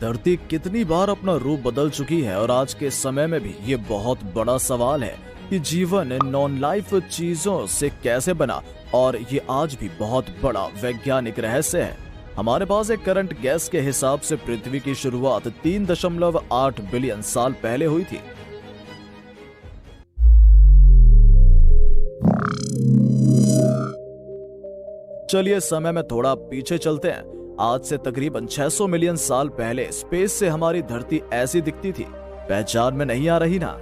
धरती कितनी बार अपना रूप बदल चुकी है और आज के समय में भी ये बहुत बड़ा सवाल है कि जीवन नॉन लाइफ चीजों से कैसे बना, और ये आज भी बहुत बड़ा वैज्ञानिक रहस्य है। हमारे पास एक करंट गैस के हिसाब से पृथ्वी की शुरुआत 3.8 बिलियन साल पहले हुई थी। चलिए समय में थोड़ा पीछे चलते हैं। आज से तकरीबन 600 मिलियन साल पहले स्पेस से हमारी धरती ऐसी दिखती थी। पहचान में नहीं आ रही ना?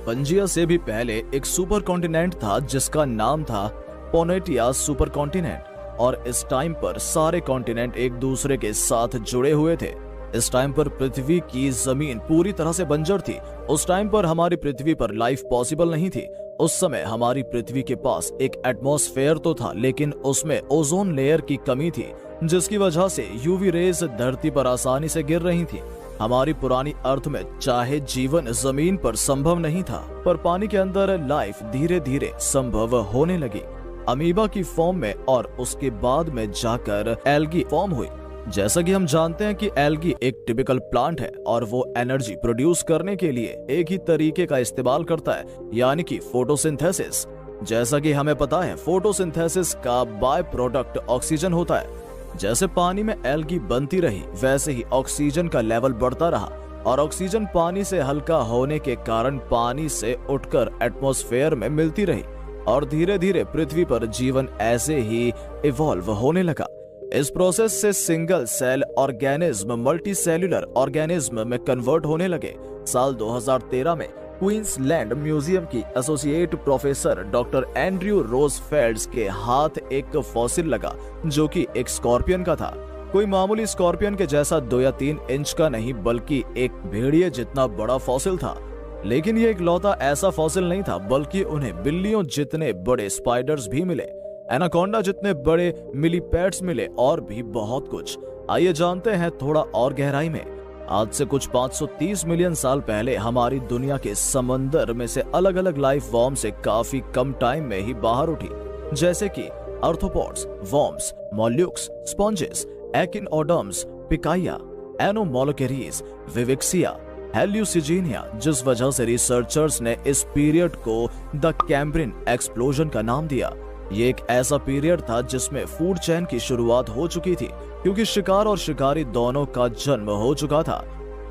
पंजिया से भी पहले एक सुपर कॉन्टिनेंट था जिसका नाम था पोनेटिया सुपर कॉन्टिनेंट, और इस टाइम पर सारे कॉन्टिनेंट एक दूसरे के साथ जुड़े हुए थे। इस टाइम पर पृथ्वी की जमीन पूरी तरह से बंजर थी। उस टाइम पर हमारी पृथ्वी पर लाइफ पॉसिबल नहीं थी। उस समय हमारी पृथ्वी के पास एक एटमॉस्फेयर तो था, लेकिन उसमें ओजोन लेयर की कमी थी, जिसकी वजह से यूवी रेज धरती पर आसानी से गिर रही थी। हमारी पुरानी अर्थ में चाहे जीवन जमीन पर संभव नहीं था, पर पानी के अंदर लाइफ धीरे धीरे संभव होने लगी, अमीबा की फॉर्म में, और उसके बाद में जाकर एल्गी फॉर्म हुई। जैसा कि हम जानते हैं कि एल्गी एक टिपिकल प्लांट है और वो एनर्जी प्रोड्यूस करने के लिए एक ही तरीके का इस्तेमाल करता है, यानी कि फोटोसिंथेसिस। जैसा कि हमें पता है, फोटोसिंथेसिस का बाय प्रोडक्ट ऑक्सीजन होता है। जैसे पानी में एल्गी बनती रही, वैसे ही ऑक्सीजन का लेवल बढ़ता रहा, और ऑक्सीजन पानी से हल्का होने के कारण पानी से उठकर एटमॉस्फेयर में मिलती रही, और धीरे धीरे पृथ्वी पर जीवन ऐसे ही इवॉल्व होने लगा। इस प्रोसेस से single cell organism multicellular organism में कन्वर्ट होने लगे। साल 2013 में क्वींसलैंड म्यूजियम की associate professor doctor Andrew Rozefelds के हाथ एक फॉसिल लगा, जो कि एक स्कॉर्पियन का था। कोई मामूली स्कॉर्पियन के जैसा 2 या 3 इंच का नहीं, बल्कि एक भेड़िए जितना बड़ा फॉसिल था। लेकिन ये इकलौता ऐसा फॉसिल नहीं था, बल्कि उन्हें बिल्लियों जितने बड़े स्पाइडर्स भी मिले, एनाकोंडा जितने बड़े मिलीपेड्स मिले, और भी बहुत कुछ। आइए जानते हैं थोड़ा और गहराई में। आज से कुछ 530 मिलियन साल पहले हमारी दुनिया के समंदर में से अलग अलग लाइफ फॉर्म से काफी कम टाइम में ही बाहर उठी, जैसे कि आर्थ्रोपोड्स, वॉर्म्स, मोल्यूक्स, स्पॉन्जेस, एकिनोडर्म्स, पिकाइया, एनोमोलोकेरीज, विविक्सिया, हेल्यूसिजीनिया, जिस वजह से रिसर्चर्स ने इस पीरियड को द कैम्ब्रियन एक्सप्लोजन का नाम दिया। ये एक ऐसा पीरियड था जिसमें फूड चेन की शुरुआत हो चुकी थी, क्योंकि शिकार और शिकारी दोनों का जन्म हो चुका था।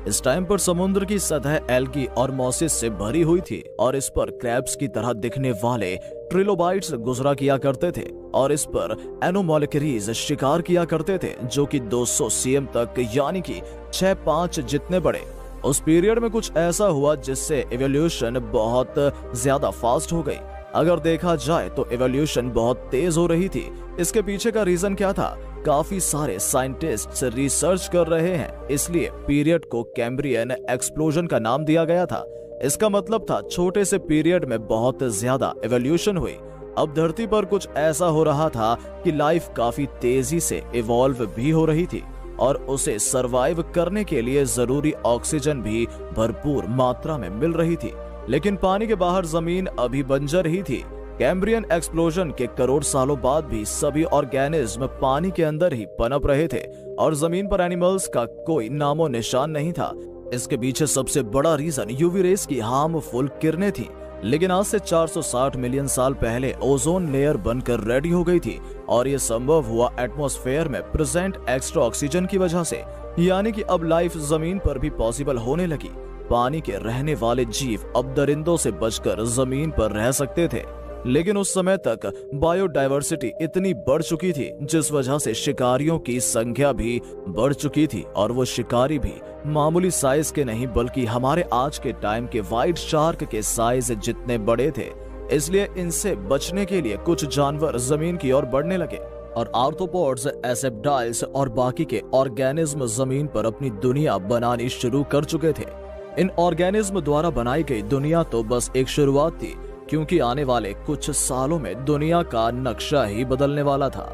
इस टाइम पर समुद्र की सतह एल्गी और मॉसिस से भरी हुई थी, और इस पर क्रैब्स की तरह दिखने वाले ट्रिलोबाइट्स गुजरा किया करते थे, और इस पर एनोमोलोकेरीज शिकार किया करते थे, जो कि 200 cm तक, यानी कि 6-5 जितने बड़े। उस पीरियड में कुछ ऐसा हुआ जिससे एवोल्यूशन बहुत ज्यादा फास्ट हो गई। अगर देखा जाए तो एवोल्यूशन बहुत तेज हो रही थी। इसके पीछे का रीजन क्या था? काफी सारे साइंटिस्ट्स रिसर्च कर रहे हैं, इसलिए पीरियड को कैम्ब्रियन एक्सप्लोजन का नाम दिया गया था। इसका मतलब था छोटे से पीरियड में बहुत ज्यादा एवोल्यूशन हुई। अब धरती पर कुछ ऐसा हो रहा था कि लाइफ काफी तेजी से इवॉल्व भी हो रही थी, और उसे सरवाइव करने के लिए जरूरी ऑक्सीजन भी भरपूर मात्रा में मिल रही थी। लेकिन पानी के बाहर जमीन अभी बंजर ही थी। कैम्ब्रियन एक्सप्लोजन के करोड़ सालों बाद भी सभी ऑर्गेनिज्म पानी के अंदर ही पनप रहे थे, और जमीन पर एनिमल्स का कोई नामो निशान नहीं था। इसके पीछे सबसे बड़ा रीजन यूवी रेस की हार्मफुल किरणें थी। लेकिन आज से 460 मिलियन साल पहले ओजोन लेयर बनकर रेडी हो गई थी, और यह संभव हुआ एटमॉस्फेयर में प्रेजेंट एक्स्ट्रा ऑक्सीजन की वजह से, यानी कि अब लाइफ जमीन पर भी पॉसिबल होने लगी। पानी के रहने वाले जीव अब दरिंदों से बचकर जमीन पर रह सकते थे, लेकिन उस समय तक बायोडायवर्सिटी इतनी बढ़ चुकी थी, जिस वजह से शिकारियों की संख्या भी बढ़ चुकी थी, और वो शिकारी भी मामूली साइज के नहीं, बल्कि हमारे आज के टाइम के व्हाइट शार्क के साइज जितने बड़े थे। इसलिए इनसे बचने के लिए कुछ जानवर जमीन की ओर बढ़ने लगे, और आर्थ्रोपोड्स, एसेप्टाइल्स और बाकी के ऑर्गेनिज्म जमीन पर अपनी दुनिया बनानी शुरू कर चुके थे। इन ऑर्गेनिज्म द्वारा बनाई गई दुनिया तो बस एक शुरुआत थी, क्योंकि आने वाले कुछ सालों में दुनिया का नक्शा ही बदलने वाला था।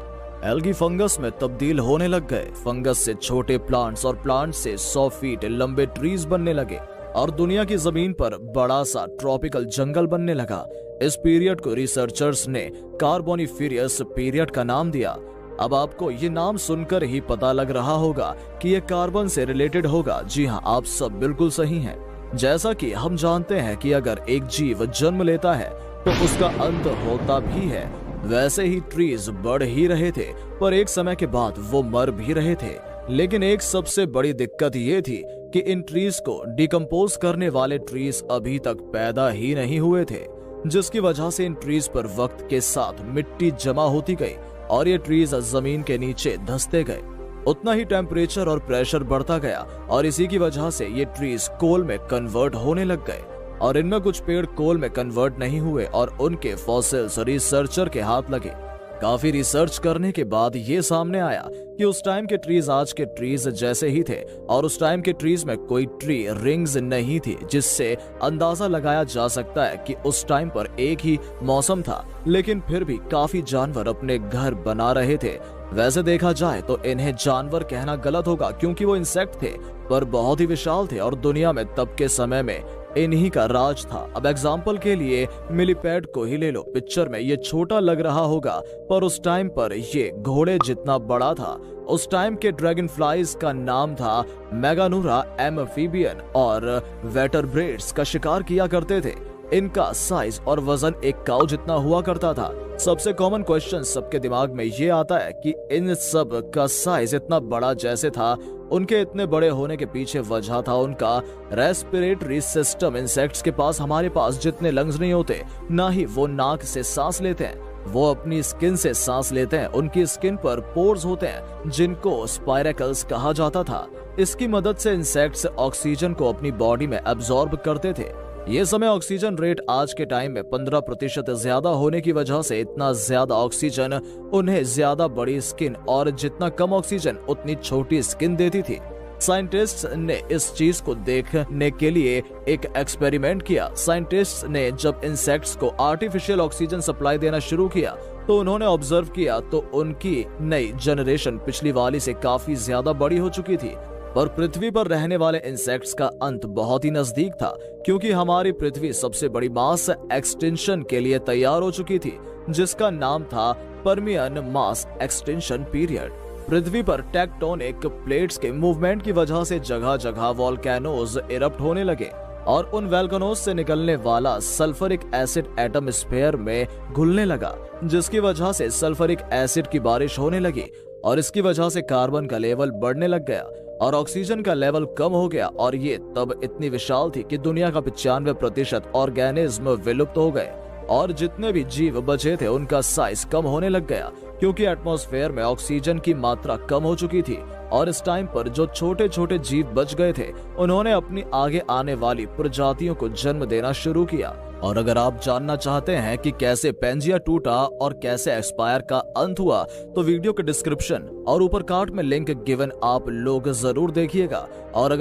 एल्गी फंगस में तब्दील होने लग गए। फंगस से छोटे प्लांट्स, और प्लांट्स से 100 फीट लंबे ट्रीज बनने लगे, और दुनिया की जमीन पर बड़ा सा ट्रॉपिकल जंगल बनने लगा। इस पीरियड को रिसर्चर्स ने कार्बोनिफेरस पीरियड का नाम दिया। अब आपको ये नाम सुनकर ही पता लग रहा होगा कि ये कार्बन से रिलेटेड होगा। जी हाँ, आप सब बिल्कुल सही हैं। जैसा कि हम जानते हैं कि अगर एक जीव जन्म लेता है तो उसका अंत होता भी है, वैसे ही ट्रीज बढ़ ही रहे थे, पर एक समय के बाद वो मर भी रहे थे। लेकिन एक सबसे बड़ी दिक्कत ये थी कि इन ट्रीज को डिकम्पोज करने वाले ट्रीज अभी तक पैदा ही नहीं हुए थे, जिसकी वजह से इन ट्रीज पर वक्त के साथ मिट्टी जमा होती गई और ये ट्रीज जमीन के नीचे धंसते गए। उतना ही टेम्परेचर और प्रेशर बढ़ता गया और इसी की वजह से ये ट्रीज कोल में कन्वर्ट होने लग गए और इनमें कुछ पेड़ कोल में कन्वर्ट नहीं हुए और उनके फॉसिल्स रिसर्चर के हाथ लगे। काफी रिसर्च करने के बाद ये सामने आया कि उस टाइम के ट्रीज आज के ट्रीज जैसे ही थे और उस टाइम के ट्रीज में कोई ट्री रिंग्स नहीं थी, जिससे अंदाजा लगाया जा सकता है कि उस टाइम पर एक ही मौसम था, लेकिन फिर भी काफी जानवर अपने घर बना रहे थे। वैसे देखा जाए तो इन्हें जानवर कहना गलत होगा क्योंकि वो इंसेक्ट थे, पर बहुत ही विशाल थे और दुनिया में तब के समय में इन्हीं का राज था। अब एग्जाम्पल के लिए मिलीपैड को ही ले लो। पिक्चर में ये छोटा लग रहा होगा, पर उस टाइम पर ये घोड़े जितना बड़ा था। उस टाइम के ड्रैगन फ्लाइज का नाम था मेगानूरा एम्फीबियन और वेटरब्रेड्स का शिकार किया करते थे। इनका साइज और वजन एक काऊ जितना हुआ करता था। सबसे कॉमन क्वेश्चन सबके दिमाग में ये आता है कि इन सब का साइज इतना बड़ा जैसे था, उनके इतने बड़े होने के पीछे वजह था उनका रेस्पिरेटरी सिस्टम। इंसेक्ट्स के पास हमारे पास जितने लंग्स नहीं होते, ना ही वो नाक से सांस लेते हैं, वो अपनी स्किन से सांस लेते हैं। उनकी स्किन पर पोर्स होते हैं जिनको स्पाइरेकल्स कहा जाता था। इसकी मदद से इंसेक्ट्स ऑक्सीजन को अपनी बॉडी में एब्जॉर्ब करते थे। ये समय ऑक्सीजन रेट आज के टाइम में 15% ज्यादा होने की वजह से इतना ज्यादा ऑक्सीजन उन्हें ज्यादा बड़ी स्किन और जितना कम ऑक्सीजन उतनी छोटी स्किन देती थी। साइंटिस्ट्स ने इस चीज को देखने के लिए एक एक्सपेरिमेंट किया। साइंटिस्ट्स ने जब इंसेक्ट्स को आर्टिफिशियल ऑक्सीजन सप्लाई देना शुरू किया तो उन्होंने ऑब्जर्व किया तो उनकी नई जनरेशन पिछली वाली से काफी ज्यादा बड़ी हो चुकी थी। पर पृथ्वी पर रहने वाले इंसेक्ट्स का अंत बहुत ही नजदीक था, क्योंकि हमारी पृथ्वी सबसे बड़ी मास एक्सटिंक्शन के लिए तैयार हो चुकी थी, जिसका नाम था परमियन मास एक्सटिंक्शन पीरियड। पृथ्वी पर टेक्टोनिक प्लेट्स के मूवमेंट की वजह से जगह जगह वोल्केनोज इरप्ट होने लगे और उन वोल्केनोज से निकलने वाला सल्फ्यूरिक एसिड एटमॉस्फेयर में घुलने लगा, जिसकी वजह से सल्फ्यूरिक एसिड की बारिश होने लगी और इसकी वजह से कार्बन का लेवल बढ़ने लग गया और ऑक्सीजन का लेवल कम हो गया। और ये तब इतनी विशाल थी कि दुनिया का 95% ऑर्गेनिज्म विलुप्त हो गए और जितने भी जीव बचे थे उनका साइज कम होने लग गया, क्योंकि एटमॉस्फेयर में ऑक्सीजन की मात्रा कम हो चुकी थी। और इस टाइम पर जो छोटे छोटे जीव बच गए थे उन्होंने अपनी आगे आने वाली प्रजातियों को जन्म देना शुरू किया। और अगर आप जानना चाहते हैं कि कैसे पेंजिया टूटा और कैसे एस्पायर का अंत हुआ, तो वीडियो के डिस्क्रिप्शन और ऊपर कार्ड में लिंक गिवन आप लोग जरूर देखिएगा। और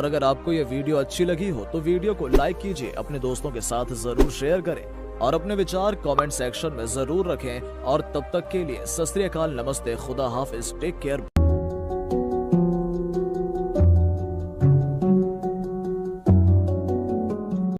अगर आपको ये वीडियो अच्छी लगी हो तो वीडियो को लाइक कीजिए, अपने दोस्तों के साथ जरूर शेयर करें और अपने विचार कमेंट सेक्शन में जरूर रखें। और तब तक के लिए सत श्री अकाल, नमस्ते, खुदा हाफिज, टेक केयर।